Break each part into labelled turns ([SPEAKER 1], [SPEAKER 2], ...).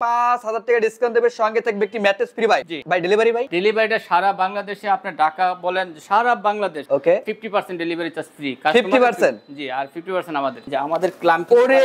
[SPEAKER 1] 5000 টাকা ডিসকাউন্ট দেবে, সঙ্গে থাকবে একটি ম্যাট্রেস ফ্রি ভাই। ভাই ডেলিভারি ভাই?
[SPEAKER 2] ডেলিভারিটা সারা বাংলাদেশে, আপনি ঢাকা বলেন সারা বাংলাদেশ।
[SPEAKER 1] ওকে
[SPEAKER 2] 50% ডেলিভারি চার্জ ফ্রি।
[SPEAKER 1] 50%?
[SPEAKER 2] জি, আর 50% আমাদের। যে আমাদের ক্লাম
[SPEAKER 1] ওরে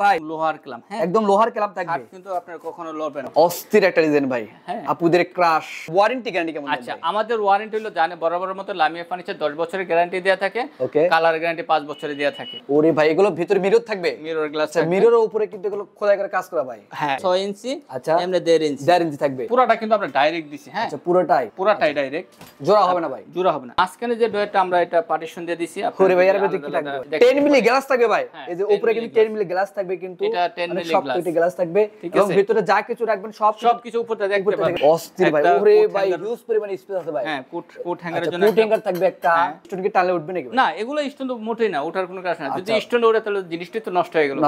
[SPEAKER 1] ভাই
[SPEAKER 2] লোহার ক্লাম, হ্যাঁ
[SPEAKER 1] একদম লোহার ক্লাম থাকবে,
[SPEAKER 2] কিন্তু আপনার কখনো লড়বে না।
[SPEAKER 1] অস্থির একটা ডিজাইন ভাই।
[SPEAKER 2] হ্যাঁ
[SPEAKER 1] আপুদের ক্রাশ। ওয়ারেন্টি গ্যারান্টি কেমন?
[SPEAKER 2] আচ্ছা, আমাদের ওয়ারেন্টি হলো জানে বরাবরের মতো লামিয়া ফার্নিচার 10 বছরের গ্যারান্টি দেয়া থাকে।
[SPEAKER 1] ওকে
[SPEAKER 2] কালার গ্যারান্টি 5 বছরের দেয়া থাকে।
[SPEAKER 1] ওরে ভাই এগুলো ভিতরে মিরর থাকবে?
[SPEAKER 2] মিরর গ্লাস
[SPEAKER 1] আচ্ছা, মিররের উপরে কিন্তু এগুলো খোদাই করে কাজ করা ভাই।
[SPEAKER 2] হ্যাঁ 6 ইঞ্চি,
[SPEAKER 1] আচ্ছা
[SPEAKER 2] এমনি 1.5 ইঞ্চি।
[SPEAKER 1] 1.5 ইঞ্চি থাকবে।
[SPEAKER 2] পুরোটা কিন্তু আমরা ডাইরেক্ট দিছি। হ্যাঁ
[SPEAKER 1] আচ্ছা পুরোটাই
[SPEAKER 2] ডাইরেক্ট,
[SPEAKER 1] জোড়া হবে না ভাই?
[SPEAKER 2] জোড়া হবে না। মাঝখানে যে ডয়ারটা আমরা এটা পার্টিশন দিয়ে দিছি।
[SPEAKER 1] ওরে ভাই এর ভিতরে কি থাকবে? 10 মিলি গ্লাস থাকবে ভাই। এই যে উপরে কিন্তু 10 মিলি গ্লাস থাকবে, কিন্তু
[SPEAKER 2] এটা 10 মিলি গ্লাস,
[SPEAKER 1] সবকটি গ্লাস থাকবে এবং ভিতরে যা কিছু রাখবেন সব
[SPEAKER 2] কিছু উপরে দেখতে পাবেন।
[SPEAKER 1] অস্থির ভাই। ওরে ভাই হিউজ পরিমাণ স্পেস আছে ভাই।
[SPEAKER 2] হ্যাঁ কোট হ্যাঙ্গারের জন্য
[SPEAKER 1] কোট হ্যাঙ্গার থাকবে একটা। স্টোন কি টানলে উঠবে নাকি?
[SPEAKER 2] না, এগুলো স্টোন তো মোটেই না, ওঠার কোনো কাজ না। যদি স্টোন ওঠে তাহলে জিনিসটা তো নষ্ট হয়ে গেল।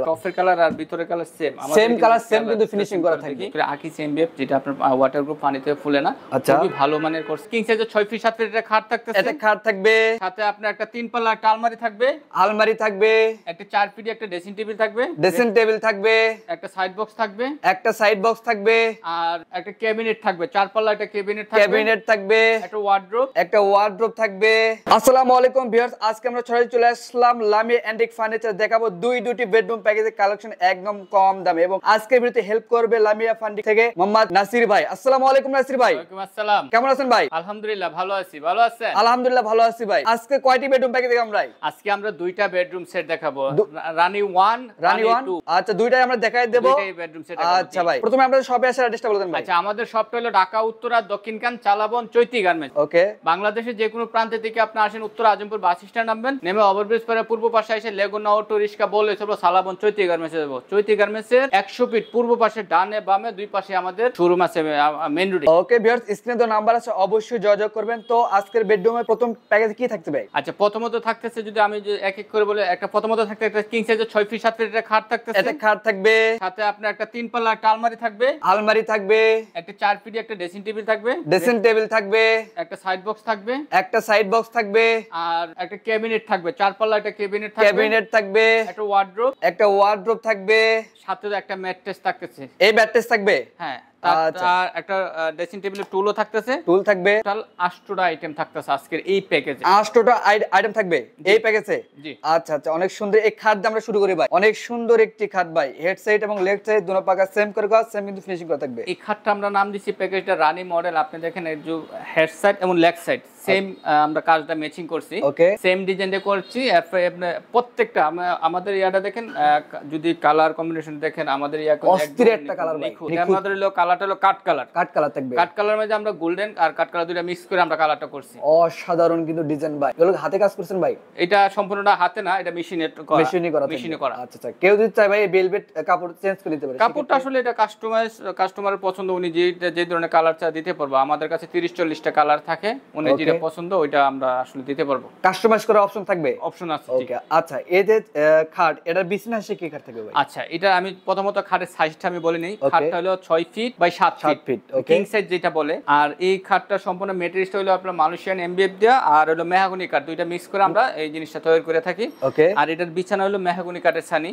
[SPEAKER 2] টপের কালার আর ভিতরের কালার সেম
[SPEAKER 1] কালার সেম, কিন্তু ফিনিশিং করা থাকবে।
[SPEAKER 2] আকি সেম বেপ, যেটা আপনার ওয়াটারপ্রুফ, পানিতে ফুলে না। খুবই ভালো মানের কোর্স। কিং সাইজের 6 ফিট 7 ফিট এটা খাট থাকতেছে।
[SPEAKER 1] এটা খাট থাকবে,
[SPEAKER 2] সাথে আপনার একটা 3 পাল্লা একটা আলমারি থাকবে।
[SPEAKER 1] আলমারি থাকবে,
[SPEAKER 2] একটা 4 ফিট একটা ড্রেসিং টেবিল থাকবে।
[SPEAKER 1] ড্রেসিং টেবিল থাকবে,
[SPEAKER 2] একটা সাইড বক্স থাকবে,
[SPEAKER 1] একটা সাইড বক্স থাকবে,
[SPEAKER 2] আর একটা ক্যাবিনেট থাকবে। 4 পাল্লা একটা ক্যাবিনেট
[SPEAKER 1] থাকবে,
[SPEAKER 2] একটা ওয়ার্ড্রোব
[SPEAKER 1] থাকবে। আসসালামু আলাইকুম ভিউয়ার্স, আজকে আমরা সরাসরি চলে আসলাম লামিয়া অ্যান্টিক ফার্নিচার। দেখাবো দুটি বেডরুম প্যাকেজের কালেকশন একদম কম দামে, এবং আজকের ভিডিওতে হেল্প করবে লামিয়া ফার্নিচার থেকে মোহাম্মদ নাসির ভাই। আসসালামু আলাইকুম নাসির ভাই।
[SPEAKER 2] ওয়ালাইকুম আসসালাম।
[SPEAKER 1] কেমন আছেন ভাই?
[SPEAKER 2] আলহামদুলিল্লাহ ভালো আছি। ভালো আছেন?
[SPEAKER 1] আলহামদুলিল্লাহ ভালো আছি ভাই। আজকে কয়টি বেডরুম প্যাকেজ দেখাবো আমরা?
[SPEAKER 2] আজকে আমরা দুইটা বেডরুম সেট দেখাবো, রানী 1
[SPEAKER 1] রানী 1। আচ্ছা দুইটাই আমরা দেখাই দেব।
[SPEAKER 2] দুইটাই বেডরুম সেট দেখাবো।
[SPEAKER 1] আচ্ছা ভাই, প্রথমে আপনাদের শপে আসার অ্যাড্রেসটা বলে দেন ভাই।
[SPEAKER 2] আচ্ছা, আমাদের শপটা হলো ঢাকা উত্তরা দক্ষিণকান চালাবন চৈতি গার্মেন্টস।
[SPEAKER 1] ওকে।
[SPEAKER 2] বাংলাদেশের যে কোনো প্রান্ত থেকে আপনি আসেন, উত্তর আজমপুর বাস স্ট্যান্ড নামবেন, নেমে ওভারব্রিজ পরে পূর্ব পাশে এসে লেগুনা অটো রিকশা বলে চলো সালাবন চৈতি গার্মেন্টসে যাব। চৈতি গার্মেন্টসের 100 ফিট পূর্ব পাশে ডানে বামে দুই পাশে আমাদের শোরুম আছে মেইন রোডে।
[SPEAKER 1] ওকে ভিউয়ার্স, স্ক্রিনে তো নাম্বার আছে, অবশ্যই যোগাযোগ করবেন। তো আজকের বেডরুমের প্রথম প্যাকেজে কি থাকতে ভাই?
[SPEAKER 2] আচ্ছা, প্রথমত থাকতেছে, যদি আমি এক এক করে বলে, একটা প্রথমত থাকতে একটা কিং সাইজের 6 ফিট 7 ফিট একটা খাট থাকতেছে।
[SPEAKER 1] এটা খাট থাকবে,
[SPEAKER 2] সাথে আপনার একটা 3 পাল্লা একটা আলমারি থাকবে,
[SPEAKER 1] একটা
[SPEAKER 2] 4 ফিট একটা ড্রেসিং টেবিল থাকবে, একটা সাইড বক্স থাকবে, আর একটা ক্যাবিনেট থাকবে। 4 পাল্লা একটা ক্যাবিনেট থাকবে, একটা ওয়ার্ড্রোব থাকবে, সাথে একটা ম্যাট্রেস থাকতেছে।
[SPEAKER 1] এই ম্যাট্রেস থাকবে,
[SPEAKER 2] হ্যাঁ। একটা ড্রেসিং টেবিলের টুলও থাকতেছে,
[SPEAKER 1] টোটাল
[SPEAKER 2] 8টা আইটেম থাকতেছে আজকের এই প্যাকেজে।
[SPEAKER 1] 8টা আইটেম থাকবে এই প্যাকেজে। আচ্ছা আচ্ছা, অনেক সুন্দর। এই খাট দিয়ে আমরা শুরু করি ভাই। অনেক সুন্দর একটি খাট ভাই, হেড সাইড এবং লেগ সাইড দুটো পাকা সেম করে কাজ, সেম কিন্তু ফিনিশিং করা থাকবে।
[SPEAKER 2] এই খাটটা আমরা নাম দিছি প্যাকেজটা রানী মডেল। আপনি দেখেন এই যে হেড সাইড এবং লেগ সাইড সেম, আমরা কাজটা ম্যাচিং করছি, সেম ডিজাইনে করছি। প্রত্যেকটা আমাদের ইয়াটা দেখেন, যদি কালার কম্বিনেশন দেখেন, আমাদের ইয়া
[SPEAKER 1] অস্থির একটা কালার ভাই।
[SPEAKER 2] আমাদের হলো কালারটা হলো কাট কালার
[SPEAKER 1] থাকবে।
[SPEAKER 2] কাট কালার মধ্যে আমরা গোল্ডেন আর কাট কালার দুটো মিক্স করে আমরা কালারটা করছি।
[SPEAKER 1] অসাধারণ কিন্তু ডিজাইন ভাই। এগুলো হাতে কাজ করছেন ভাই?
[SPEAKER 2] এটা সম্পূর্ণটা হাতে না, এটা মেশিনে করা।
[SPEAKER 1] আচ্ছা আচ্ছা, কেউ যদি চায় ভাই ভেলভেট কাপড় চেঞ্জ করে নিতে পারে?
[SPEAKER 2] কাপড়টা আসলে এটা কাস্টমারের পছন্দ, উনি যে ধরনের কালার চা দিতে পারবো। আমাদের কাছে 30-40টা কালার থাকে, উনি যেটা পছন্দ ওইটা আমরা আসলে দিতে পারবো।
[SPEAKER 1] কাস্টমাইজ করার অপশন থাকবে?
[SPEAKER 2] অপশন আছে।
[SPEAKER 1] ওকে। আচ্ছা, এই যে খাট, এটার বিছানা সে কি খাট থাকবে ভাই?
[SPEAKER 2] আচ্ছা, এটা আমি প্রথমত খাটের সাইজটা আমি বলি নেই। খাটটা হলো 6 feet by 7 feet, king size যেটা বলে। আর এই খাটটা সম্পূর্ণ ম্যাটেরিয়ালটা হলো আপনার মালয়েশিয়ান এমডিএফ দেয়া আর হলো মেহগনি কাঠ, দুইটা মিক্স করে আমরা এই জিনিসটা তৈরি করে থাকি।
[SPEAKER 1] ওকে।
[SPEAKER 2] আর এটার বিছানা হলো মেহগনি কাঠের ছানি।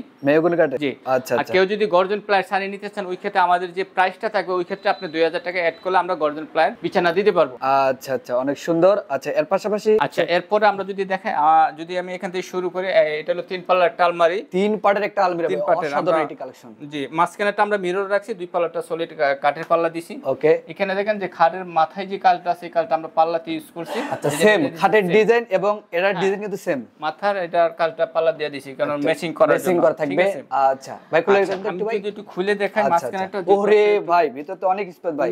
[SPEAKER 1] জি। আচ্ছা
[SPEAKER 2] আচ্ছা, কেউ যদি গর্জন প্লাই ছানি নিতে চান, ওই ক্ষেত্রে আমাদের যে প্রাইসটা থাকবে, ওই ক্ষেত্রে আপনি 2000 টাকা অ্যাড করলে আমরা গর্জন প্লাই বিছানা দিতে পারবো।
[SPEAKER 1] আচ্ছা আচ্ছা, অনেক সুন্দর। আচ্ছা, এর পাশাপাশি
[SPEAKER 2] আচ্ছা, এরপরে আমরা যদি দেখেন, যদি আমি এখান থেকে শুরু করি, এটা হলো 3 পাল্লার একটা আলমারি,
[SPEAKER 1] 3 পার্টের একটা আলমারি,
[SPEAKER 2] 3 পার্টের
[SPEAKER 1] সাধারণ এটি কালেকশন।
[SPEAKER 2] জি, মাঝখানেটা আমরা মিরর রাখছি, 2 পাল্লাটা সলিড কাঠের পাল্লা দিছি।
[SPEAKER 1] ওকে।
[SPEAKER 2] এখানে দেখেন যে খাটের মাথায় যে কালটা আছে, এই কালটা আমরা পাল্লাতে ইউজ করছি।
[SPEAKER 1] আচ্ছা, সেম খাটের ডিজাইন এবং এটার ডিজাইন কিন্তু সেম।
[SPEAKER 2] মাথার এটার কালটা পাল্লা দিয়ে দিছি, কারণ ম্যাচিং করা
[SPEAKER 1] থাকবে। আচ্ছা ভাই, খুলে দেন একটু ভাই।
[SPEAKER 2] একটু খুলে দেখাই মাঝখানেটা।
[SPEAKER 1] ওরে ভাই, ভিতরে তো অনেক স্পেস ভাই।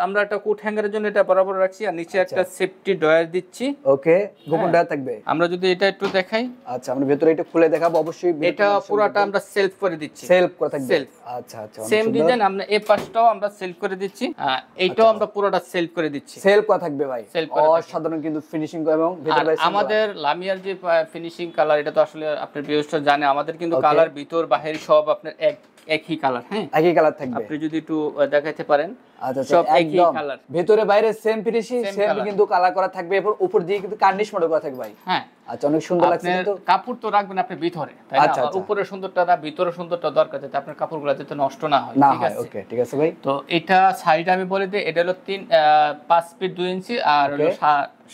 [SPEAKER 2] আমরা একটা কোট হ্যাঙ্গারের জন্য এটা বরাবর রাখছি, আর নিচে একটা সেফটি ডয়ার দিচ্ছি।
[SPEAKER 1] ওকে, গোপন ডয়ার থাকবে।
[SPEAKER 2] আমরা যদি এটা একটু দেখাই।
[SPEAKER 1] আচ্ছা, আমরা ভিতরে এটা খুলে দেখাবো অবশ্যই।
[SPEAKER 2] এটা পুরোটা আমরা সেলফ করে দিচ্ছি।
[SPEAKER 1] সেলফ করা থাকবে। আচ্ছা আচ্ছা,
[SPEAKER 2] সেম ডিজাইন আমরা এই পাশটাও আমরা সেলফ করে দিচ্ছি, এইটাও আমরা পুরোটা সেলফ করে দিচ্ছি।
[SPEAKER 1] সেলফ করা থাকবে ভাই। অসাধারণ কিন্তু ফিনিশিং এবং ভিতরে
[SPEAKER 2] আমাদের লামিয়ার যে ফিনিশিং কালার, এটা তো আসলে আপনার ভিউয়ার্সরা জানে, আমাদের কিন্তু কালার ভিতর বাহির সব আপনার একই কালার। হ্যাঁ,
[SPEAKER 1] একই কালার থাকবে।
[SPEAKER 2] আপনি যদি একটু দেখাইতে পারেন,
[SPEAKER 1] আচ্ছা
[SPEAKER 2] সব একই কালার,
[SPEAKER 1] ভিতরে বাইরে সেম ফিনিশিং, সেম কিন্তু কালার করা থাকবে। এরপর উপর দিয়ে কিন্তু কার্নিশ মডেল করা থাকবে ভাই।
[SPEAKER 2] হ্যাঁ,
[SPEAKER 1] আচ্ছা অনেক সুন্দর লাগছে
[SPEAKER 2] আপনার
[SPEAKER 1] কিন্তু
[SPEAKER 2] কাপড় তো রাখবেন আপনি ভিতরে, তাই
[SPEAKER 1] আচ্ছা,
[SPEAKER 2] না?
[SPEAKER 1] আচ্ছা।
[SPEAKER 2] উপরে সুন্দরটা না ভিতরে সুন্দরটা দরকার, যাতে আপনার কাপড়গুলো যাতে নষ্ট না হয়,
[SPEAKER 1] না
[SPEAKER 2] ঠিক
[SPEAKER 1] হয়।
[SPEAKER 2] আছে?
[SPEAKER 1] ওকে ঠিক আছে ভাই।
[SPEAKER 2] তো এটা সাইড আমি বলে দিই, এটা হলো 5 ফিট 2 ইঞ্চি আর হলো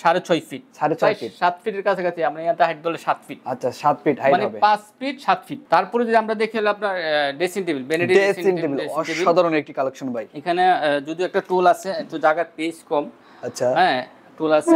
[SPEAKER 2] 6.5 ফিট,
[SPEAKER 1] 6.5 ফিট,
[SPEAKER 2] 7 ফিটের কাছাকাছি। আমরা ইয়াতে হাইট বলে 7 ফিট।
[SPEAKER 1] আচ্ছা 7 ফিট হাইট
[SPEAKER 2] মানে
[SPEAKER 1] হবে,
[SPEAKER 2] 5 ফিট 7 ফিট। তারপরে যদি আমরা দেখি হলো আপনার ড্রেসিং টেবিল, বেনেডি
[SPEAKER 1] ড্রেসিং টেবিল অসাধারণ একটি কালেকশন ভাই।
[SPEAKER 2] এখানে যদি একটা টুল আছে, একটু জায়গার পেজ কম,
[SPEAKER 1] আচ্ছা
[SPEAKER 2] হ্যাঁ টুল আছে।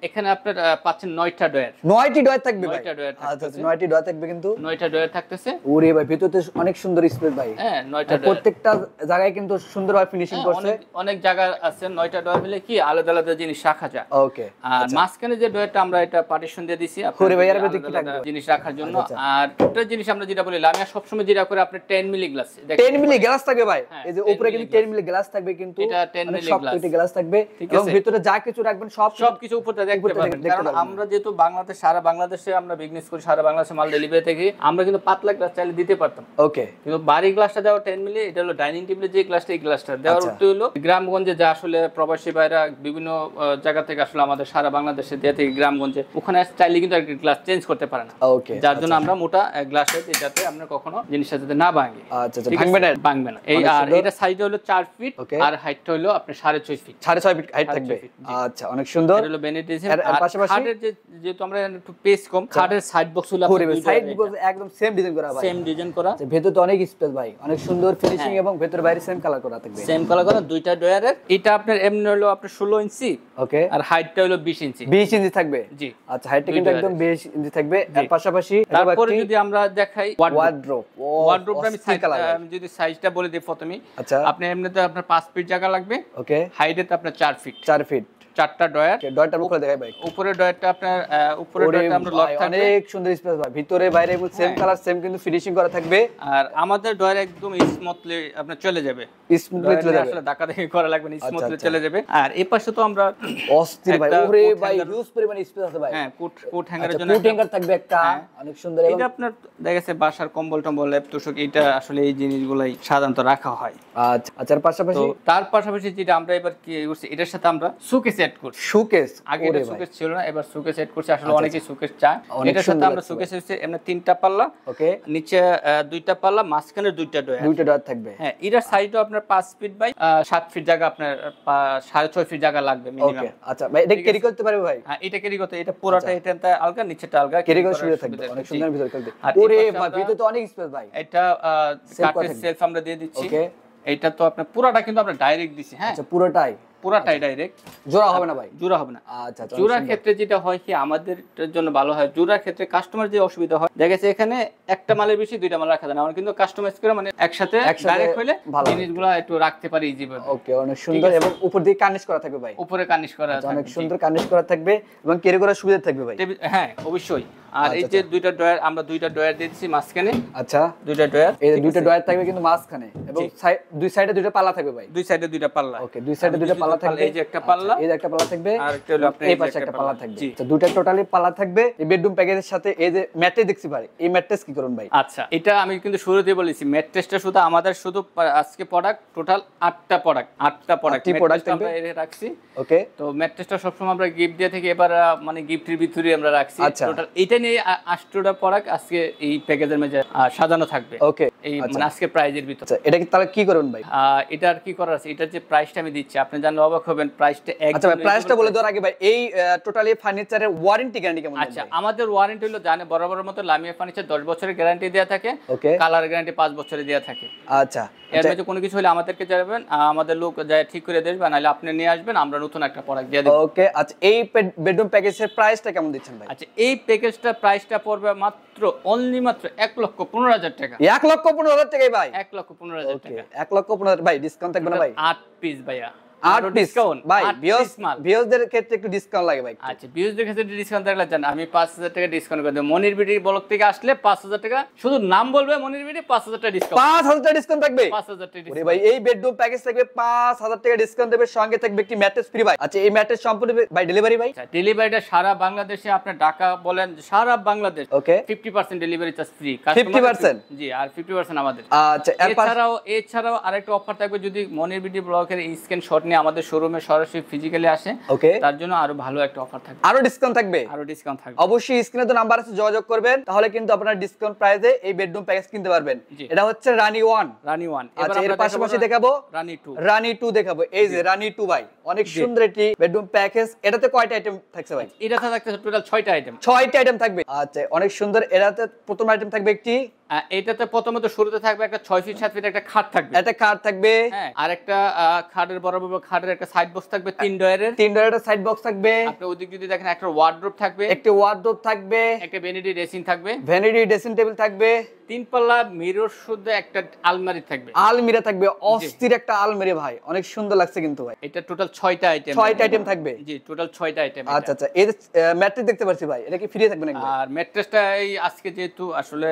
[SPEAKER 2] এখানে আপনার পাচ্ছেন 9টা ডয়ার,
[SPEAKER 1] 9টি ডয়ার থাকবে ভাই।
[SPEAKER 2] 9টা ডয়ার
[SPEAKER 1] আচ্ছা
[SPEAKER 2] থাকতেছে,
[SPEAKER 1] 9টি ডয়ার থাকবে কিন্তু
[SPEAKER 2] 9টা ডয়ার থাকতেছে।
[SPEAKER 1] ওরে ভাই ভিতরতে অনেক সুন্দর স্পেস ভাই।
[SPEAKER 2] হ্যাঁ 9টা
[SPEAKER 1] আর
[SPEAKER 2] ডয়ার,
[SPEAKER 1] প্রত্যেকটা জায়গায় কিন্তু সুন্দরভাবে ফিনিশিং করছে।
[SPEAKER 2] অনেক অনেক জায়গা আছে। 9টা ডয়ার হলে কি আলাদা আলাদা জিনিস রাখা যায়।
[SPEAKER 1] ওকে
[SPEAKER 2] আর মাঝখানে যে ডয়ারটা আমরা এটা পার্টিশন দিয়ে দিছি
[SPEAKER 1] ওরে ভাই, এর
[SPEAKER 2] আপনার
[SPEAKER 1] ভিতরে কি
[SPEAKER 2] আলাদা
[SPEAKER 1] থাকবে?
[SPEAKER 2] জিনিস রাখার জন্য।
[SPEAKER 1] আচ্ছা।
[SPEAKER 2] আর একটা জিনিস আমরা যেটা বলি, লামিয়া সবসময় যেটা করে আপনার 10 মিলি গ্লাস,
[SPEAKER 1] 10 মিলি গ্লাস থাকবে ভাই।
[SPEAKER 2] হ্যাঁ,
[SPEAKER 1] এই যে
[SPEAKER 2] 10
[SPEAKER 1] উপরে
[SPEAKER 2] মিলি
[SPEAKER 1] কিন্তু 10 মিলি গ্লাস থাকবে কিন্তু
[SPEAKER 2] এটা 10
[SPEAKER 1] অনেক
[SPEAKER 2] মিলি
[SPEAKER 1] শক্ত একটি গ্লাস থাকবে
[SPEAKER 2] ঠিক
[SPEAKER 1] এবং
[SPEAKER 2] আছে?
[SPEAKER 1] ভিতরে যা কিছু রাখবেন
[SPEAKER 2] সবকিছু উপরে দেখতে পাবেন। কারণ আমরা যেহেতু বাংলাদেশ, সারা বাংলাদেশে আমরা বিজনেস করি, সারা বাংলাদেশে মাল ডেলিভারি থেকে, আমরা কিন্তু পাতলা গ্লাস চাইলে দিতে পারতাম।
[SPEAKER 1] ওকে
[SPEAKER 2] কিন্তু বাড়ি গ্লাসটা দেওয়া 10 মিলি, এটা হলো ডাইনিং টেবিলের যে গ্লাসটা, এই গ্লাসটা দেওয়ার উদ্দেশ্য হলো গ্রামগঞ্জে যা আসলে প্রবাসী ভাইরা বিভিন্ন জায়গা থেকে আসলে আমাদের সারা বাংলাদেশে দেয়া থেকে গ্রামগঞ্জে, ওখানে চাইলে কিন্তু একটা গ্লাস চেঞ্জ করতে পারে না।
[SPEAKER 1] ওকে
[SPEAKER 2] যার জন্য আমরা মোটা গ্লাসে দিই, যাতে আমরা কখনো জিনিসটা যাতে না ভাঙে।
[SPEAKER 1] আচ্ছা আচ্ছা ভাঙবে না,
[SPEAKER 2] ভাঙবে না। এই আর এটা সাইজ হলো 4 ফিট আর হাইটটা হলো আপনার 6.5 ফিট,
[SPEAKER 1] 6.5 ফিট হাইট থাকবে। আচ্ছা অনেক সুন্দর।
[SPEAKER 2] এটা হলো বেনিটিস।
[SPEAKER 1] এর পাশাপাশি
[SPEAKER 2] খাটের যেহেতু আমরা একটু পেস কম, খাটের সাইড বক্স হলো
[SPEAKER 1] সাইড বক্স একদম সেম ডিজাইন করা ভাই,
[SPEAKER 2] সেম ডিজাইন করা।
[SPEAKER 1] ভেতরে তো অনেক স্পেস ভাই, অনেক সুন্দর ফিনিশিং এবং ভেতর বাইরে সেম কালার করা থাকবে,
[SPEAKER 2] সেম কালার করা দুইটা ডয়ারের। এটা আপনার এমনি হলো আপনার 16 ইঞ্চি
[SPEAKER 1] ওকে
[SPEAKER 2] আর হাইটটা হলো 20 ইঞ্চি।
[SPEAKER 1] 20 ইঞ্চি থাকবে
[SPEAKER 2] জি।
[SPEAKER 1] আচ্ছা হাইটটা কিন্তু একদম 20 ইঞ্চি থাকবে। এর পাশাপাশি
[SPEAKER 2] তারপরে যদি আমরা দেখাই
[SPEAKER 1] ওয়ার্ড্রোব,
[SPEAKER 2] ওয়ার্ড্রোবটা আমি যদি সাইজটা বলে দিই প্রথমে,
[SPEAKER 1] আচ্ছা
[SPEAKER 2] আপনি এমনিতে আপনার 5 ফিট জায়গা লাগবে,
[SPEAKER 1] ওকে
[SPEAKER 2] হাইটে তো আপনার 4 ফিট,
[SPEAKER 1] 4 ফিট,
[SPEAKER 2] 4টা ডয়ার।
[SPEAKER 1] ডয়ারটা উপরে দেখাই ভাই,
[SPEAKER 2] উপরে ডয়ারটা আপনার উপরে ডয়ারটা আমরা লক থাকবে,
[SPEAKER 1] অনেক সুন্দর স্পেস ভাই, ভিতরে বাইরে সেম কালার সেম কিন্তু ফিনিশিং করা থাকবে।
[SPEAKER 2] আর আমাদের ডয়ার একদম স্মুথলি আপনার চলে যাবে,
[SPEAKER 1] স্মুথলি চলে যাবে,
[SPEAKER 2] আসলে ধাক্কা দেখে করা লাগবে না, স্মুথলি চলে যাবে। আর এই পাশে তো আমরা
[SPEAKER 1] অস্থির ভাই, ওরে ভাই হিউজ পরিমাণ স্পেস আছে ভাই।
[SPEAKER 2] হ্যাঁ কোট হ্যাঙ্গারের জন্য
[SPEAKER 1] কোট হ্যাঙ্গার থাকবে একটা, অনেক সুন্দর।
[SPEAKER 2] এটা আপনার দেখা গেছে বাসার কম্বল টম্বল ল্যাপ তোষক, এটা আসলে এই জিনিসগুলাই সাধারণত রাখা হয়।
[SPEAKER 1] আচ্ছা আচ্ছা এর পাশাপাশি
[SPEAKER 2] তার পাশাপাশি যেটা আমরা এবার কি করছি, এটার সাথে আমরা সুকেস এড করছি।
[SPEAKER 1] শোকেস,
[SPEAKER 2] আগে এটা সুকেস ছিল না, এবার সুকেস এড করছি। আসলে অনেকেই সুকেস চায়। এটার সাথে আমরা সুকেস হচ্ছে এমনি 3টা পাল্লা,
[SPEAKER 1] ওকে
[SPEAKER 2] নিচে 2টা পাল্লা, মাঝখানে 2টা ডয়ার,
[SPEAKER 1] 2টা ডয়ার থাকবে।
[SPEAKER 2] হ্যাঁ এটার সাইজও আপনার 5 ফিট বাই 7 ফিট জায়গা, আপনার 6.5 ফিট জায়গা লাগবে মিনিমাম।
[SPEAKER 1] ওকে আচ্ছা ভাই এটা ক্যারি করতে পারবে ভাই?
[SPEAKER 2] হ্যাঁ এটা ক্যারি করতে, এটা পুরোটা এটা আলগা, নিচেটা আলগা,
[SPEAKER 1] ক্যারি করার সুবিধা থাকবে, অনেক সুন্দর ভিতরে থাকবে। ওরে ভাই ভিতরে তো অনেক স্পেস ভাই।
[SPEAKER 2] এটা কাঠের সেলফ আমরা দিয়ে দিচ্ছি।
[SPEAKER 1] ওকে
[SPEAKER 2] এটা তো আপনার পুরাটা কিন্তু আমরা ডাইরেক্ট দিছি। হ্যাঁ
[SPEAKER 1] আচ্ছা পুরোটাই
[SPEAKER 2] ডাইরেক্ট,
[SPEAKER 1] জোড়া হবে না ভাই?
[SPEAKER 2] জোড়া হবে না।
[SPEAKER 1] আচ্ছা
[SPEAKER 2] জোড়ার ক্ষেত্রে যেটা হয় কি আমাদের জন্য ভালো হয়, জোড়ার ক্ষেত্রে কাস্টমার যে অসুবিধা হয়, দেখা গেছে এখানে একটা মালের বেশি 2টা মাল রাখা যায় না, আমরা কিন্তু কাস্টমাইজ করে মানে একসাথে ডাইরেক্ট হইলে জিনিসগুলো একটু রাখতে পারি ইজি ভাবে।
[SPEAKER 1] ওকে অনেক সুন্দর এবং উপর দিয়ে কার্নিশ করা থাকবে ভাই,
[SPEAKER 2] উপরে কার্নিশ করা
[SPEAKER 1] আছে অনেক সুন্দর কার্নিশ করা থাকবে এবং ক্যারি করার সুবিধা থাকবে ভাই।
[SPEAKER 2] হ্যাঁ অবশ্যই। আর এই যে 2টা ডয়ার, আমরা 2টা ডয়ার দিয়েছি মাঝখানে।
[SPEAKER 1] আচ্ছা
[SPEAKER 2] 2টা ডয়ার,
[SPEAKER 1] এই 2টা ডয়ার থাকবে কিন্তু মাঝখানে এবং দুই সাইডে 2টা পাল্লা থাকবে ভাই,
[SPEAKER 2] দুই সাইডে 2টা পাল্লা।
[SPEAKER 1] ওকে দুই সাইডে 2টা পাল্লা থাকবে,
[SPEAKER 2] এই যে একটা পাল্লা,
[SPEAKER 1] এই যে একটা পাল্লা থাকবে
[SPEAKER 2] আর একটা হলো আপনার
[SPEAKER 1] এই পাশে একটা পাল্লা থাকবে। আচ্ছা দুটো টোটালি পাল্লা থাকবে। এই বেডরুম প্যাকেজের সাথে এই যে ম্যাট্রেস দেখছি ভাই, এই ম্যাট্রেস কি করুন ভাই?
[SPEAKER 2] আচ্ছা এটা আমি কিন্তু শুরুতেই বলেছি, ম্যাট্রেসটা শুধু আমাদের শুধু আজকে প্রোডাক্ট টোটাল 8টা প্রোডাক্ট আমরা এর রাখছি।
[SPEAKER 1] ওকে
[SPEAKER 2] তো ম্যাট্রেসটা সবসময় আমরা গিফট দিয়ে থেকে এবার মানে গিফটের ভিতরে আমরা রাখছি। টোটাল এটা নিয়ে 8টা প্রোডাক্ট আজকে এই প্যাকেজের মধ্যে সাজানো থাকবে।
[SPEAKER 1] ওকে
[SPEAKER 2] এই মানে আজকে প্রাইজের ভিতরে।
[SPEAKER 1] আচ্ছা এটা কি তাহলে কি করুন ভাই?
[SPEAKER 2] এটার কি করার আছে, এটার যে প্রাইসটা আমি দিচ্ছি আপনি জানলে অবাক হবেন। প্রাইসটা
[SPEAKER 1] আচ্ছা ভাই প্রাইসটা বলে দেওয়ার আগে ভাই এই টোটালি ফার্নিচারের ওয়ারেন্টি গ্যারান্টি কেমন?
[SPEAKER 2] আচ্ছা আমাদের ওয়ারেন্টি হলো জানে বরাবরের মতো লামিয়া ফার্নিচার 10 বছরের গ্যারান্টি দেয়া থাকে,
[SPEAKER 1] ওকে
[SPEAKER 2] কালার গ্যারান্টি 5 বছরের দেয়া থাকে।
[SPEAKER 1] আচ্ছা
[SPEAKER 2] এর মধ্যে কোনো কিছু হলে আমাদেরকে জানাবেন, আমাদের লোক যায় ঠিক করে দেবে, নাহলে আপনি নিয়ে আসবেন, আমরা নতুন একটা প্রোডাক্ট দিয়ে দেব।
[SPEAKER 1] ওকে আচ্ছা এই বেডরুম প্যাকেজের প্রাইসটা কেমন দিচ্ছেন ভাই?
[SPEAKER 2] আচ্ছা এই প্যাকেজটা প্রাইসটা পড়বে মাত্র অনলি মাত্র 1,15,000 টাকা।
[SPEAKER 1] 1,15,000 টাকাই ভাই?
[SPEAKER 2] 1,15,000 টাকা।
[SPEAKER 1] 1,15,000 ভাই ডিসকাউন্ট থাকবে না ভাই?
[SPEAKER 2] 8 পিস ভাইয়া,
[SPEAKER 1] 8 ডিসকাউন্ট ভাই ভিউয়ারদের ক্ষেত্রে একটু ডিসকাউন্ট লাগে ভাই।
[SPEAKER 2] আচ্ছা ভিউয়ারদের ক্ষেত্রে ডিসকাউন্ট থাকলে জান আমি 5,000 টাকা ডিসকাউন্ট করে দেব। মনির বিডি ব্লগ থেকে আসলে 5,000 টাকা, শুধু নাম বলবে মনির বিডি, 5,000 টাকা ডিসকাউন্ট।
[SPEAKER 1] 5,000 টাকা ডিসকাউন্ট থাকবে?
[SPEAKER 2] 5,000 টাকা
[SPEAKER 1] ওরে ভাই এই বেডরুম প্যাকেজ থাকবে 5,000 টাকা ডিসকাউন্ট দেবে, সঙ্গে থাকবে একটি ম্যাট্রেস ফ্রি ভাই। আচ্ছা এই ম্যাট্রেস সম্পূর্ণ ভাই ডেলিভারি ভাই?
[SPEAKER 2] আচ্ছা ডেলিভারিটা সারা বাংলাদেশে, আপনি ঢাকা বলেন সারা বাংলাদেশ,
[SPEAKER 1] ওকে
[SPEAKER 2] 50% ডেলিভারি চার্জ ফ্রি।
[SPEAKER 1] 50%?
[SPEAKER 2] জি আর 50% আমাদের।
[SPEAKER 1] আচ্ছা
[SPEAKER 2] এছাড়াও আরেকটা অফার থাকবে, যদি মনির বিডি ব্লগের স্ক্রিনশট আপনি আমাদের শোরুমে সরাসরি ফিজিক্যালি আসেন,
[SPEAKER 1] ওকে,
[SPEAKER 2] তার জন্য আরো ভালো একটা অফার থাকবে,
[SPEAKER 1] আরো ডিসকাউন্ট থাকবে,
[SPEAKER 2] আরো ডিসকাউন্ট থাকবে।
[SPEAKER 1] অবশ্যই স্ক্রিনে তো নাম্বার আছে, যোগাযোগ করবেন, তাহলে কিন্তু আপনারা ডিসকাউন্ট প্রাইসে এই বেডরুম প্যাকেজ কিনতে পারবেন। এটা হচ্ছে রানী 1।
[SPEAKER 2] রানী 1।
[SPEAKER 1] আচ্ছা, এর পাশাপাশি দেখাবো
[SPEAKER 2] রানী 2।
[SPEAKER 1] রানী 2 দেখাবো। এই যে রানী 2 ভাই, অনেক সুন্দর একটি বেডরুম প্যাকেজ। এটাতে কয়টা আইটেম থাকছে ভাই?
[SPEAKER 2] এটাতে থাকছে টোটাল 6টা আইটেম।
[SPEAKER 1] 6টা আইটেম থাকবে। আচ্ছা, অনেক সুন্দর। এটাতে প্রথম আইটেম থাকবে একটি,
[SPEAKER 2] এটাতে প্রথমত শুরুতে থাকবে একটা 6 ফিট 7 ফিট একটা খাট থাকবে,
[SPEAKER 1] একটা খাট থাকবে,
[SPEAKER 2] হ্যাঁ, আর একটা খাটের বরাবর খাটের একটা সাইড বক্স থাকবে 3 ডয়ারের,
[SPEAKER 1] 3 ডয়ারের সাইড বক্স থাকবে।
[SPEAKER 2] আপনি ওদিক যদি দেখেন একটা ওয়ার্ডরোব থাকবে,
[SPEAKER 1] একটা ওয়ার্ডরোব থাকবে,
[SPEAKER 2] একটা ভ্যানিটি ড্রেসিং থাকবে,
[SPEAKER 1] ভ্যানিটি ড্রেসিং টেবিল থাকবে,
[SPEAKER 2] 3 পাল্লা মিরর শুদ্ধ একটা আলমারি থাকবে,
[SPEAKER 1] আলমিরা থাকবে, অস্থির একটা আলমিরা ভাই, অনেক সুন্দর লাগছে কিন্তু ভাই।
[SPEAKER 2] এটা টোটাল 6টা আইটেম,
[SPEAKER 1] 6টা আইটেম থাকবে।
[SPEAKER 2] জি, টোটাল 6টা আইটেম।
[SPEAKER 1] আচ্ছা আচ্ছা, এই ম্যাট্রেস দেখতে পাচ্ছি ভাই, এটা কি ফ্রি থাকবে নাকি?
[SPEAKER 2] আর ম্যাট্রেসটা এই আজকে যেহেতু আসলে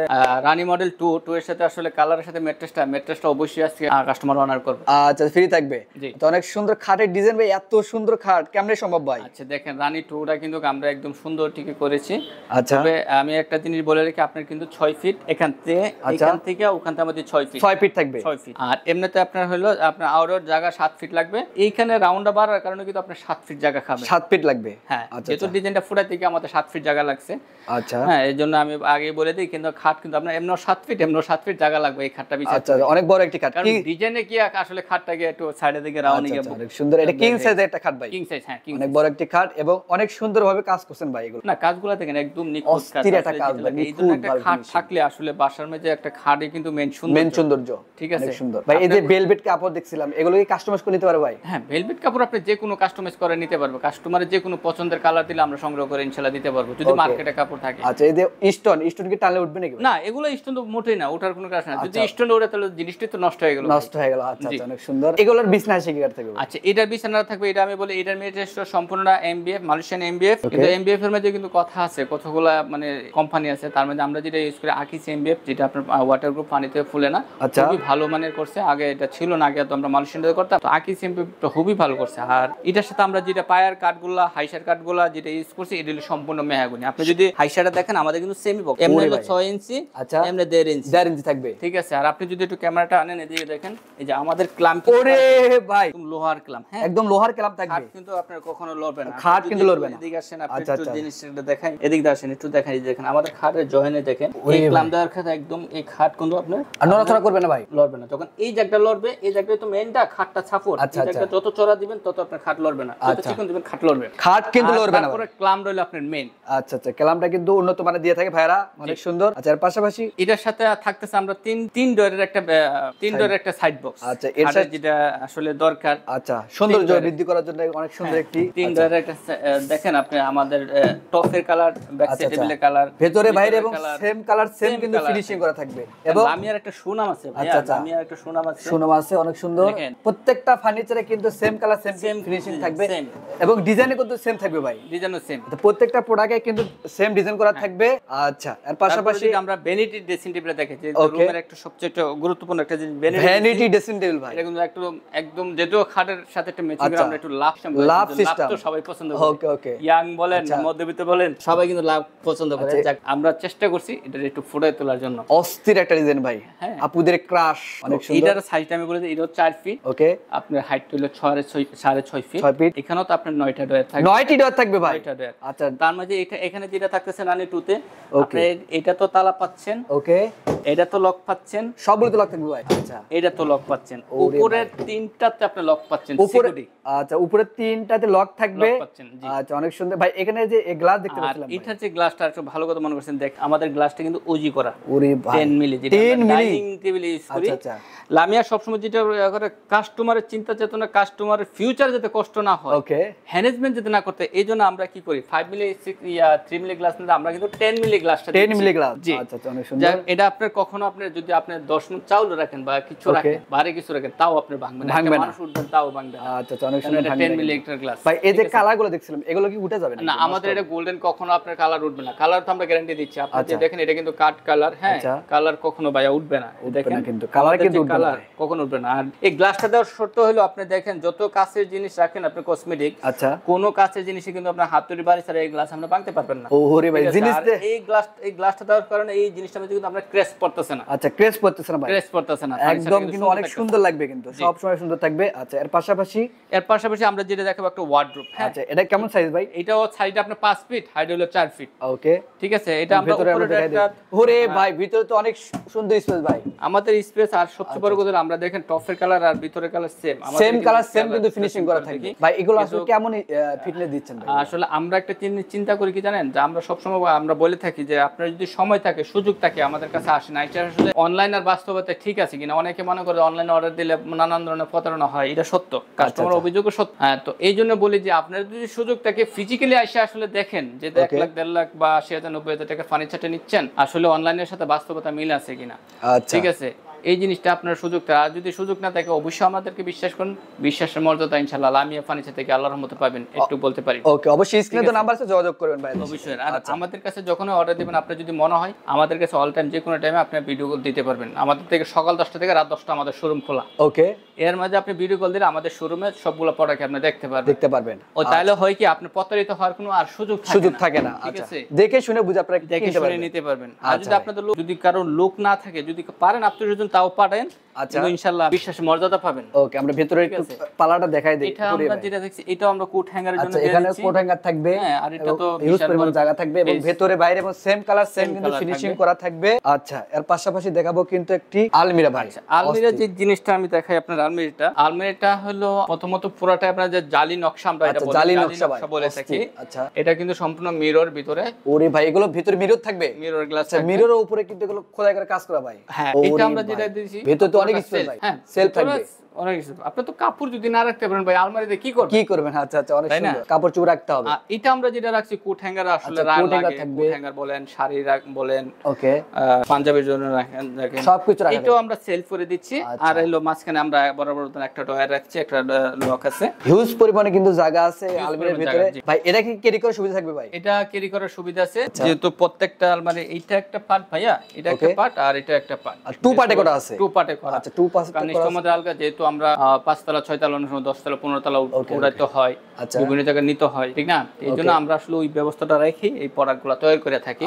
[SPEAKER 2] রানী মডেল 2 এর সাথে আসলে কালারের সাথে ম্যাট্রেসটা অবশ্যই আজকে কাস্টমার অনার করবে।
[SPEAKER 1] আচ্ছা, ফ্রি থাকবে। তো অনেক সুন্দর খাটের ডিজাইন ভাই, এত সুন্দর খাট কেমনে সম্ভব ভাই?
[SPEAKER 2] আচ্ছা, দেখেন রানী 2টা কিন্তু আমরা একদম সুন্দর ঠিক করেছি।
[SPEAKER 1] আচ্ছা,
[SPEAKER 2] তবে আমি একটা জিনিস বলে রাখি, আপনার কিন্তু 6 ফিট এখান থেকে ওখানতে আমাদের 6 ফিট
[SPEAKER 1] 6 ফিট থাকবে।
[SPEAKER 2] 6 ফিট। আর এমনিতে আপনার হলো আপনার আউটডোর জায়গা 7 ফিট লাগবে, এইখানে রাউন্ডা বাড়ার কারণে কিন্তু আপনার 7 ফিট জায়গা খাবে।
[SPEAKER 1] 7 ফিট লাগবে,
[SPEAKER 2] হ্যাঁ,
[SPEAKER 1] আচ্ছা,
[SPEAKER 2] যেহেতু ডিজাইনটা ফুটা থেকে আমাদের 7 ফিট জায়গা লাগছে।
[SPEAKER 1] আচ্ছা,
[SPEAKER 2] হ্যাঁ, এই জন্য আমি আগেই বলে দিই, কিন্তু খাট কিন্তু আপনার এমনও 7 ফিট এমনও 7 ফিট জায়গা লাগবে এই খাটটা বিছাতে।
[SPEAKER 1] আচ্ছা, অনেক বড় একটি খাট।
[SPEAKER 2] কারণ ডিজাইনে কি আসলে খাটটাকে একটু সাইডে দিকে রাউন্ডিং এ
[SPEAKER 1] অনেক সুন্দর। এটা কিং সাইজের একটা খাট ভাই,
[SPEAKER 2] কিং সাইজ। হ্যাঁ, কিং
[SPEAKER 1] অনেক বড় একটি খাট এবং অনেক সুন্দরভাবে কাজ করছেন ভাই। এগুলো
[SPEAKER 2] না, কাজগুলো দেখেন একদম নিখুঁত কাজ।
[SPEAKER 1] অস্থির একটা কাজ ভাই,
[SPEAKER 2] এই জন্য একটা খাট থাকলে আসলে বাসার মধ্যে একটা খাটই কিন্তু মেন সৌন্দর্য। ঠিক আছে,
[SPEAKER 1] অনেক সুন্দর ভাই। এই যে ভেলভেট কাপড় দেখছিলাম, এগুলো কি কাস্টমাইজ করে নিতে পারবে ভাই?
[SPEAKER 2] হ্যাঁ, ভেলভেট কাপড় আপনি যে কোনো কাস্টমাইজ করে নিতে পারবে, কাস্টমারের যে কোনো পছন্দের কালার দিলে আমরা সংগ্রহ করে ইনশাআল্লাহ দিতে পারবো, যদি মার্কেটে কাপড় থাকে।
[SPEAKER 1] আচ্ছা, এই যে স্টোন কি টানলে উঠবে নাকি?
[SPEAKER 2] না, এগুলো স্টোন তো মোটেই না, ওঠার কোনো কাজ না। যদি স্টোন ওঠে তাহলে জিনিসটা তো নষ্ট হয়ে গেল।
[SPEAKER 1] আচ্ছা আচ্ছা, অনেক সুন্দর। এগুলোর বিছনা কি কাট থাকবে?
[SPEAKER 2] আচ্ছা, এটার বিছানা থাকবে, এটা আমি বলি এটার মেটেরিয়ালটা সম্পূর্ণ এমবিএফ, মালয়েশিয়ান এমবিএফ। কিন্তু এমবিএফ এর মধ্যে কিন্তু কথা আছে, কতগুলা মানে কোম্পানি আছে, তার মধ্যে আমরা যেটা ইউজ করি আকিস এমবিএফ, যেটা আপনার ওয়াটারপ্রুফ, পানিতে ফুলে না, খুবই ভালো মানের করছে। আগে এটা ছিল না, আগে তো আমরা মালয়েশিয়ান করতাম, তো আকিস এমবিএফটা খুবই ভালো করছে। আর এটার সাথে আমরা যেটা পায়ার কাঠগুলা, হাইসার কাঠগুলা যেটা ইউজ করছি, এটা হলো সম্পূর্ণ মেহগনি। আপনি যদি হাইসারটা দেখেন, আমাদের কিন্তু সেমি বক্স, এমনি হলো 6 ইঞ্চি,
[SPEAKER 1] আচ্ছা,
[SPEAKER 2] এমনি 1.5 ইঞ্চি,
[SPEAKER 1] 1.5 ইঞ্চি থাকবে।
[SPEAKER 2] ঠিক আছে। আর আপনি যদি একটু ক্যামেরাটা আনেন, এদিকে দেখেন, এই যে আমাদের ক্লাম্প,
[SPEAKER 1] ওরে ভাই,
[SPEAKER 2] লোহার ক্লাম্প, হ্যাঁ,
[SPEAKER 1] একদম লোহার ক্লাম্প থাকবে।
[SPEAKER 2] খাট কিন্তু আপনার কখনো লড়বে না,
[SPEAKER 1] খাট কিন্তু লড়বে না।
[SPEAKER 2] এদিকে আসেন, আপনি একটু জিনিসটা দেখাই, এদিকে আসেন একটু দেখাই, দেখেন আমাদের খাটের জয়েনে দেখেন, এই ক্লাম্প দেওয়ার খাট একদম, এই খাট কিন্তু আপনার
[SPEAKER 1] নড়াচড়া করবে না ভাই,
[SPEAKER 2] লড়বে না। যখন এই জায়গাটা লড়বে, এই জায়গাটা তো মেইনটা খাটটা সাপোর্ট, এই জায়গাটা যত চড়া দিবেন তত আপনার খাট লড়বে না, যত চিকন দিবেন খাট লড়বে,
[SPEAKER 1] খাট কিন্তু লড়বে না।
[SPEAKER 2] তারপরে ক্লাম্প রইল আপনার মেইন।
[SPEAKER 1] আচ্ছা আচ্ছা, ক্লাম্পটা কিন্তু উন্নত মানের দিয়ে থাকে ভাইরা, অনেক সুন্দর। আচ্ছা, এর পাশাপাশি
[SPEAKER 2] এটার সাথে থাকতেছে আমরা তিন ডোরের একটা সাইড বক্স।
[SPEAKER 1] আচ্ছা, এর সাথে
[SPEAKER 2] যেটা আসলে দরকার,
[SPEAKER 1] আচ্ছা, সৌন্দর্য বৃদ্ধি করার জন্য অনেক সুন্দর একটি
[SPEAKER 2] 3 ডোরের একটা দেখেন আপনি, আমাদের টপের কালার, ব্যাক সাইড টেবিলের কালার,
[SPEAKER 1] ভেতরে বাইরে এবং সেম কালার, সেম কিন্তু ফিনিশিং করা থাকবে। এবং
[SPEAKER 2] লামিয়ার একটা সুনাম আছে ভাই, লামিয়ার একটা সুনাম আছে,
[SPEAKER 1] অনেক সুন্দর। প্রত্যেকটা ফার্নিচারে কিন্তু সেম কালার, সেম ফিনিশিং থাকবে এবং ডিজাইনে কিন্তু সেম থাকবে ভাই,
[SPEAKER 2] ডিজাইনও সেম।
[SPEAKER 1] তো প্রত্যেকটা প্রোডাক্টে কিন্তু সেম ডিজাইন করা থাকবে। আচ্ছা, এর পাশাপাশি
[SPEAKER 2] আমরা ভ্যানিটি ড্রেসিং টেবিল দেখেছি, রুমের একটা সবচেয়ে গুরুত্বপূর্ণ একটা জিনিস
[SPEAKER 1] ভ্যানিটি ড্রেসিং টেবিল ভাই।
[SPEAKER 2] এটা কিন্তু একদম যেহেতু খাটের সাথে একটা ম্যাচিং করে আমরা একটু লাভ সিস্টেম তো সবাই পছন্দ করে।
[SPEAKER 1] ওকে ওকে,
[SPEAKER 2] ইয়াং বলেন, মধ্যবিত্ত বলেন, সবাই কিন্তু লাভ পছন্দ করে। যাক, আমরা চেষ্টা করছি এটা একটু ফুটাই তোলার জন্য।
[SPEAKER 1] অস্থির একটা ডিজাইন ভাই, আপুদের ক্রাশ, অনেক সুন্দর।
[SPEAKER 2] এটার সাইজটা আমি বলে দিই, এটা 4 ফিট, ওকে, আপনার হাইট হলো 6.5 ফিট, এখানেও তো আপনার 9টা ডয়ার থাকবে,
[SPEAKER 1] 9টি ডয়ার থাকবে ভাই।
[SPEAKER 2] আচ্ছা, তার মাঝে এখানে যেটা থাকতেছে রানী 2 তে, আপনি এটা তো তালা পাচ্ছেন, ওকে, এটা তো লক পাচ্ছেন,
[SPEAKER 1] সবগুলো তো লক থাকবে ভাই। আচ্ছা,
[SPEAKER 2] এটা তো লক পাচ্ছেন, উপরের 3টাতে আপনি লক পাচ্ছেন, সিকিউরিটি।
[SPEAKER 1] আচ্ছা, উপরের 3টাতে লক থাকবে। আচ্ছা, অনেক সুন্দর ভাই। এখানে যে এই গ্লাস দেখতে পাচ্ছিলাম,
[SPEAKER 2] এটা যে গ্লাসটা একটু ভালো কথা মনে করছেন, দেখ আমাদের গ্লাসটা কিন্তু ওজি করা,
[SPEAKER 1] ওরে ভাই,
[SPEAKER 2] 10 মিলি, যেটা ডাইনিং টেবিলে ইউজ করি। আচ্ছা, লামিয়া সবসময় যেটা করে, কাস্টমারের চিন্তা চেতনা, কাস্টমারের ফিউচার যাতে কষ্ট না হয়, ওকে, হ্যানেজমেন্ট যাতে না করতে, এইজন্য আমরা কি করি 5 মিলি 3 মিলি গ্লাস না, আমরা কিন্তু 10 মিলি গ্লাসটা
[SPEAKER 1] 10 মিলি গ্লাস। আচ্ছা, অনেক সুন্দর।
[SPEAKER 2] এটা আপনার কখনো আপনি যদি আপনি 10 মিনিট চাউল রাখেন বা কিছু রাখেন, বাইরে কিছু রাখেন, তাও আপনি ভাঙবে না, মানুষ উঠবেন তাও ভাঙবে না।
[SPEAKER 1] আচ্ছা, অনেক সুন্দর।
[SPEAKER 2] 10 মিলি একটা গ্লাস
[SPEAKER 1] ভাই। এই যে কালারগুলো দেখছিলাম, এগুলো কি উঠে যাবে
[SPEAKER 2] না? আমাদের এটা গোল্ডেন, কখনো আপনার কালার উঠবে না, কালার তো আমরা গ্যারান্টি দিচ্ছি। আপনি যে দেখেন, এটা কিন্তু কাট কালার, হ্যাঁ, কালার কখনো ভাইয়া উঠবে না, দেখেন
[SPEAKER 1] কিন্তু কালার কিন্তু
[SPEAKER 2] কালার কখনো উঠবে না। আর এই গ্লাসটা দেওয়ার শর্ত হলো, আপনি দেখেন যত কাঁচের জিনিস রাখেন আপনি কসমেটিক, আচ্ছা, কোন কাঁচের জিনিসে কিন্তু আপনার হাতুড়ি বাড়ি ছাড়া এই গ্লাস আমরা ভাঙতে পারবেন না।
[SPEAKER 1] ওরে ভাই, জিনিসটা
[SPEAKER 2] এই গ্লাসটা দেওয়ার কারণে এই জিনিসটা মধ্যে কিন্তু আমরা ক্র্যাশ পড়তেছে না।
[SPEAKER 1] আচ্ছা, ক্র্যাশ পড়তেছে না ভাই,
[SPEAKER 2] ক্র্যাশ পড়তেছে না,
[SPEAKER 1] একদম কিন্তু অনেক সুন্দর লাগবে, কিন্তু সব সময় সুন্দর থাকবে। আচ্ছা, এর পাশাপাশি
[SPEAKER 2] আমরা যেটা দেখাবো একটা ওয়ার্ডরোব।
[SPEAKER 1] আচ্ছা, এটা কেমন সাইজ ভাই?
[SPEAKER 2] এটাও সাইজটা আপনার 5 ফিট, হাইট হলো 4 ফিট।
[SPEAKER 1] ওকে,
[SPEAKER 2] ঠিক আছে, এটা আমরা উপরে একটা
[SPEAKER 1] ওরে ভাই ভিতরে তো অনেক সুন্দর স্পেস ভাই,
[SPEAKER 2] আমাদের স্পেস। আর সবচেয়ে বড় কথা আমরা দেখেন টপের কালার আর ভিতরের কালার সেম
[SPEAKER 1] কালার সেম কিন্তু ফিনিশিং করা থাকে ভাই। এগুলো আসলে কেমন ফিটনেস দিচ্ছেন ভাই?
[SPEAKER 2] আসলে আমরা একটা চিন্তা করি কি জানেন, যে আমরা সবসময় আমরা বলে থাকি যে আপনার যদি সময় থাকে, সুযোগ থাকে, আমাদের কাছে আসেন। এটা আসলে অনলাইন আর বাস্তবতা ঠিক আছে কিনা, অনেকে মনে করে অনলাইনে অর্ডার দিলে নানান ধরনের প্রতারণা হয়, এটা সত্য, কাস্টমার অভিযোগও সত্য। হ্যাঁ, তো এই জন্য বলি যে আপনার যদি সুযোগ থাকে ফিজিক্যালি এসে আসলে দেখেন যে 1 লাখ 1.5 লাখ বা 80,000 90,000 টাকা ফার্নিচারটা নিচ্ছেন, আসলে অনলাইনের সাথে বাস্তবতা মিল আছে কিনা। ঠিক আছে, এই জিনিসটা আপনার সুযোগটা। আর যদি সুযোগ না থাকে অবশ্যই আমাদেরকে বিশ্বাস করুন, বিশ্বাসের মর্যাদা ইনশাআল্লাহ লামিয়া ফার্নিচার থেকে আল্লাহর রহমতে পাবেন, একটু বলতে পারি।
[SPEAKER 1] ওকে, অবশ্যই স্ক্রিনে তো নাম্বার আছে, যোগাযোগ করবেন ভাই
[SPEAKER 2] অবশ্যই। আর আমাদের কাছে যখন অর্ডার দিবেন, আপনার যদি মনে হয় আমাদের কাছে অল টাইম যে কোনো টাইমে আপনি ভিডিও কল দিতে পারবেন। আমাদের থেকে সকাল 10টা থেকে রাত 10টা আমাদের শোরুম খোলা।
[SPEAKER 1] ওকে,
[SPEAKER 2] এর মাঝে আপনি ভিডিও কল দিলে আমাদের শোরুমে সবগুলো প্রোডাক্ট আপনি দেখতে পারবেন। ও তাহলে হয় কি, আপনি প্রতারিত হওয়ার কোনো আর সুযোগ থাকে না। ঠিক আছে,
[SPEAKER 1] দেখে শুনে বুঝে আপনারা
[SPEAKER 2] দেখে শুনে নিতে পারবেন। আর যদি আপনাদের যদি কারো লোক না থাকে, যদি পারেন আপনি যদি তাও পারেন, আচ্ছা ইনশাআল্লাহ বিশ্বাস মর্যাদা পাবেন।
[SPEAKER 1] ওকে, আমরা ভিতরে একটু পালাটা দেখাই দেই।
[SPEAKER 2] এটা আমরা যেটা দেখছি, এটাও আমরা কোট হ্যাঙ্গারের জন্য দিয়েছি।
[SPEAKER 1] এখানে কোট হ্যাঙ্গার থাকবে,
[SPEAKER 2] হ্যাঁ, আর এটা তো
[SPEAKER 1] হিউজ পরিমাণ জায়গা থাকবে এবং ভিতরে বাইরে সেম কালার সেম কিন্তু ফিনিশিং করা থাকবে। আচ্ছা, এর পাশাপাশি দেখাবো কিন্তু একটি আলমিরা ভাই।
[SPEAKER 2] আলমিরা যে জিনিসটা আমি দেখাই আপনার, আলমিরাটা হলো প্রথমত পুরোটা আপনার যে জালি নকশা, আমরা এটা
[SPEAKER 1] জালি নকশা
[SPEAKER 2] বলে থাকি।
[SPEAKER 1] আচ্ছা,
[SPEAKER 2] এটা কিন্তু সম্পূর্ণ মিরর ভিতরে।
[SPEAKER 1] ওরে ভাই, এগুলো ভিতরে মিরর থাকবে,
[SPEAKER 2] মিরর গ্লাস।
[SPEAKER 1] মিররের উপরে কিন্তু এগুলো খোদাই করে কাজ করা ভাই।
[SPEAKER 2] হ্যাঁ, এটা আমরা যেটা দিয়েছি
[SPEAKER 1] ভিতরে তো অনেক স্পেস ভাই, সেলফ থাকবে
[SPEAKER 2] অনেক কিছু। আপনি তো কাপড় যদি না রাখতে পারেন ভাই, আলমারিতে কি করবেন?
[SPEAKER 1] আচ্ছা, অনেক সুন্দর কাপড় চোপড় রাখতে হবে।
[SPEAKER 2] এটা আমরা যেটা রাখছি কোট হ্যাঙ্গার, আসলে কোট হ্যাঙ্গার বলেন, শাড়ি বলেন,
[SPEAKER 1] ওকে,
[SPEAKER 2] পাঞ্জাবির জন্য রাখেন,
[SPEAKER 1] সবকিছু রাখেন।
[SPEAKER 2] এটাও আমরা সেলফ করে দিচ্ছি। আর হলো মাঝখানে আমরা বরাবর একটা ডয়ার রাখছি, একটা লক আছে।
[SPEAKER 1] হিউজ পরিমাণে কিন্তু জায়গা আছে আলমারির ভিতরে ভাই। এটা কি ক্যারি করার সুবিধা থাকবে ভাই?
[SPEAKER 2] এটা ক্যারি করার সুবিধা আছে, যেহেতু প্রত্যেকটা আলমারি এইটা একটা পার্ট ভাইয়া, এটা একটা পার্ট আর এটা একটা পার্ট,
[SPEAKER 1] টু পার্টে করা আছে।
[SPEAKER 2] আচ্ছা, টু পার্টে করা। আমাদের আলগা, যেহেতু আমরা 5 তলা 6 তলা 10 তলা 15 তলা উড়াইতে হয়, বিভিন্ন জায়গায় নিতে হয়, ঠিক না? এই জন্য আমরা আসলে ওই ব্যবস্থাটা রেখে এই প্রোডাক্টগুলো তৈরি করে থাকি,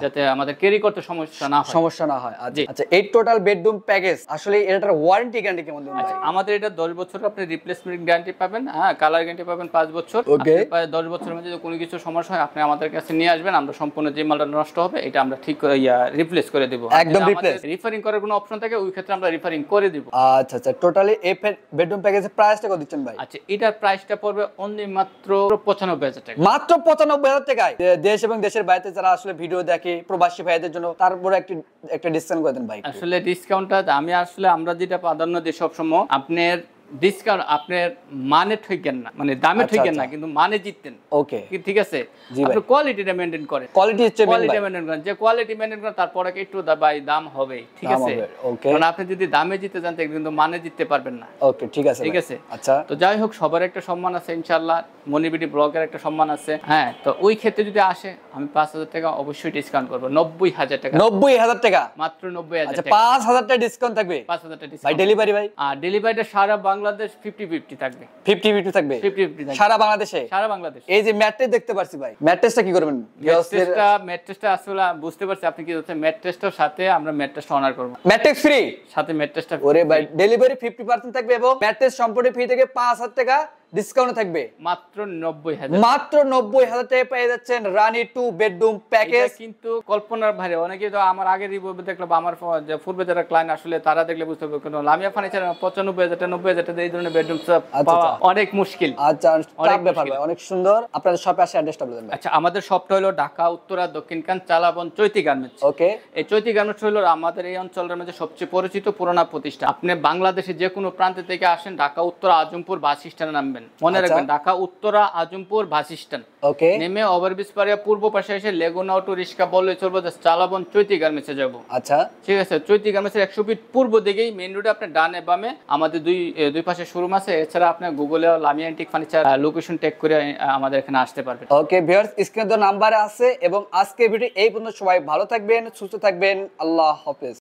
[SPEAKER 2] যাতে আমাদের ক্যারি করতে সমস্যা না হয়।
[SPEAKER 1] আচ্ছা, এই টোটাল বেডরুম প্যাকেজ আসলে এটার ওয়ারেন্টি গ্যারান্টি কেমন দেন ভাই?
[SPEAKER 2] আমাদের এটা 10 বছর আপনি রিপ্লেসমেন্ট গ্যারান্টি পাবেন, হ্যাঁ, কালার গ্যারান্টি পাবেন 5 বছর। আপনি 10 বছরের মধ্যে যদি কোনো কিছু সমস্যা হয় আপনি আমাদের কাছে নিয়ে আসবেন, আমরা সম্পূর্ণ যে মালটা নষ্ট হবে এটা আমরা ঠিক করে রিপ্লেস করে দেব।
[SPEAKER 1] একদম রিপ্লেস।
[SPEAKER 2] রিফারিং করার কোনো অপশন থাকে, ওই ক্ষেত্রে আমরা রিফারিং করে দেব।
[SPEAKER 1] আচ্ছা, টোটালি এই বেডরুম প্যাকেজের প্রাইসটা কত দিচ্ছেন ভাই?
[SPEAKER 2] আচ্ছা, এটার প্রাইসটা পড়বে অনলি মাত্র 95,000 টাকা।
[SPEAKER 1] মাত্র 95,000 টাকায়। দেশ এবং দেশের বাইরে যারা আসলে ভিডিও দেখে, প্রবাসী ভাইদের জন্য তারপরে একটা ডিসকাউন্ট করে দেন ভাই।
[SPEAKER 2] আসলে ডিসকাউন্টটা আমরা যেটা প্রাধান্য দিই সবসময়, আপনার ডিসকাউন্ট আপনার মানে ঠকেন না, মানে দামে ঠকেন না, কিন্তু মানে জিততেন।
[SPEAKER 1] ওকে,
[SPEAKER 2] ঠিক আছে, আপনি কোয়ালিটিটা মেইনটেইন করেন,
[SPEAKER 1] কোয়ালিটি মেইনটেইন
[SPEAKER 2] করেন, যে কোয়ালিটি মেইনটেইন করেন, তারপরে একটু দাম হবে, ঠিক আছে। কারণ আপনি যদি দামে জিততে যান কিন্তু মানে জিততে পারবেন না।
[SPEAKER 1] ওকে, ঠিক আছে।
[SPEAKER 2] আচ্ছা, তো যাই হোক, সবার একটা সম্মান আছে ইনশাআল্লাহ, মনিবিডি ব্লগের একটা সম্মান আছে। হ্যাঁ, তো ওই ক্ষেত্রে যদি আসে আমি 5,000 টাকা অবশ্যই ডিসকাউন্ট করব। 90,000 টাকা।
[SPEAKER 1] 90,000 টাকা,
[SPEAKER 2] মাত্র 90,000
[SPEAKER 1] টাকা। 5,000 টাকা ডিসকাউন্ট থাকবে।
[SPEAKER 2] 5,000 টাকা
[SPEAKER 1] ভাই ডেলিভারি ভাই?
[SPEAKER 2] আর ডেলিভারিটা সারা বাংলাদেশ 50-50 থাকবে।
[SPEAKER 1] 50-50 থাকবে সারা বাংলাদেশে? সারা বাংলাদেশ। এই যে ম্যাট্রেস দেখতে পাচ্ছি ভাই, ম্যাট্রেসটা কি করবেন?
[SPEAKER 2] ম্যাট্রেসটা আসলে বুঝতে পারছি আপনি কি বলছেন, ম্যাট্রেসটার সাথে আমরা ম্যাট্রেসটা অনার করব।
[SPEAKER 1] ম্যাট্রেস ফ্রি
[SPEAKER 2] সাথে ম্যাট্রেসটা।
[SPEAKER 1] ওরে ভাই, ডেলিভারি 50% থাকবে এবং ম্যাট্রেস সম্পূর্ণ ফ্রি থেকে 5,000 টাকা ডিসকাউন্ট থাকবে।
[SPEAKER 2] মাত্র 90,000।
[SPEAKER 1] মাত্র 90,000 টাকায় পেয়ে যাচ্ছেন রানী 2 বেডরুম প্যাকেজ।
[SPEAKER 2] কিন্তু কল্পনার বাইরে। অনেকে তো আমার আগের রিভিউ দেখলো বা আমার যে পূর্বে যারা ক্লায়েন্ট আসলে তারা দেখলে বুঝতে পারবে, কিন্তু লামিয়া ফার্নিচার 95,000 টাকা 90,000 টাকা এই ধরনের বেডরুম পাওয়া অনেক মুশকিল।
[SPEAKER 1] আচ্ছা, অনেক ব্যাপার ভাই, অনেক সুন্দর। আপনাদের শপে আসে অ্যাড্রেসটা বলেন ভাই।
[SPEAKER 2] আচ্ছা, আমাদের শপটা হলো ঢাকা উত্তরা দক্ষিণকান চালাবন চৈতি গার্মেন্টস।
[SPEAKER 1] ওকে,
[SPEAKER 2] এই চৈতি গার্মেন্টস হলো আমাদের এই অঞ্চলের মধ্যে সবচেয়ে পরিচিত পুরোনো প্রতিষ্ঠান। আপনি বাংলাদেশে যে কোনো প্রান্ত থেকে আসেন, ঢাকা উত্তরা আজমপুর বাস স্ট্যান্ডে নামবেন, মনে রাখবেন ঢাকা উত্তরা আজমপুর বাস স্ট্যান্ড।
[SPEAKER 1] ওকে,
[SPEAKER 2] নেমে ওভারব্রিজ পাড়িয়া পূর্ব পাশে এসে লেগুনা অটো রিক্সা বললে চলবে, চালাবন চৈতি গার্মেন্টসে যাব।
[SPEAKER 1] আচ্ছা,
[SPEAKER 2] ঠিক আছে, চৈতি গার্মেন্টসের 100 ফিট পূর্ব দিকেই মেইন রোডে আপনার ডানে বামে আমাদের দুই পাশে শোরুম আছে। এছাড়া আপনি গুগলে Lamia antique furniture location tag করে আমাদের এখানে আসতে পারবেন।
[SPEAKER 1] ওকে ভিউয়ার্স, স্ক্রিনে তো নাম্বার আছে এবং আজকে ভিডিও এই পর্যন্ত। সবাই ভালো থাকবেন, সুস্থ থাকবেন, আল্লাহ হাফেজ।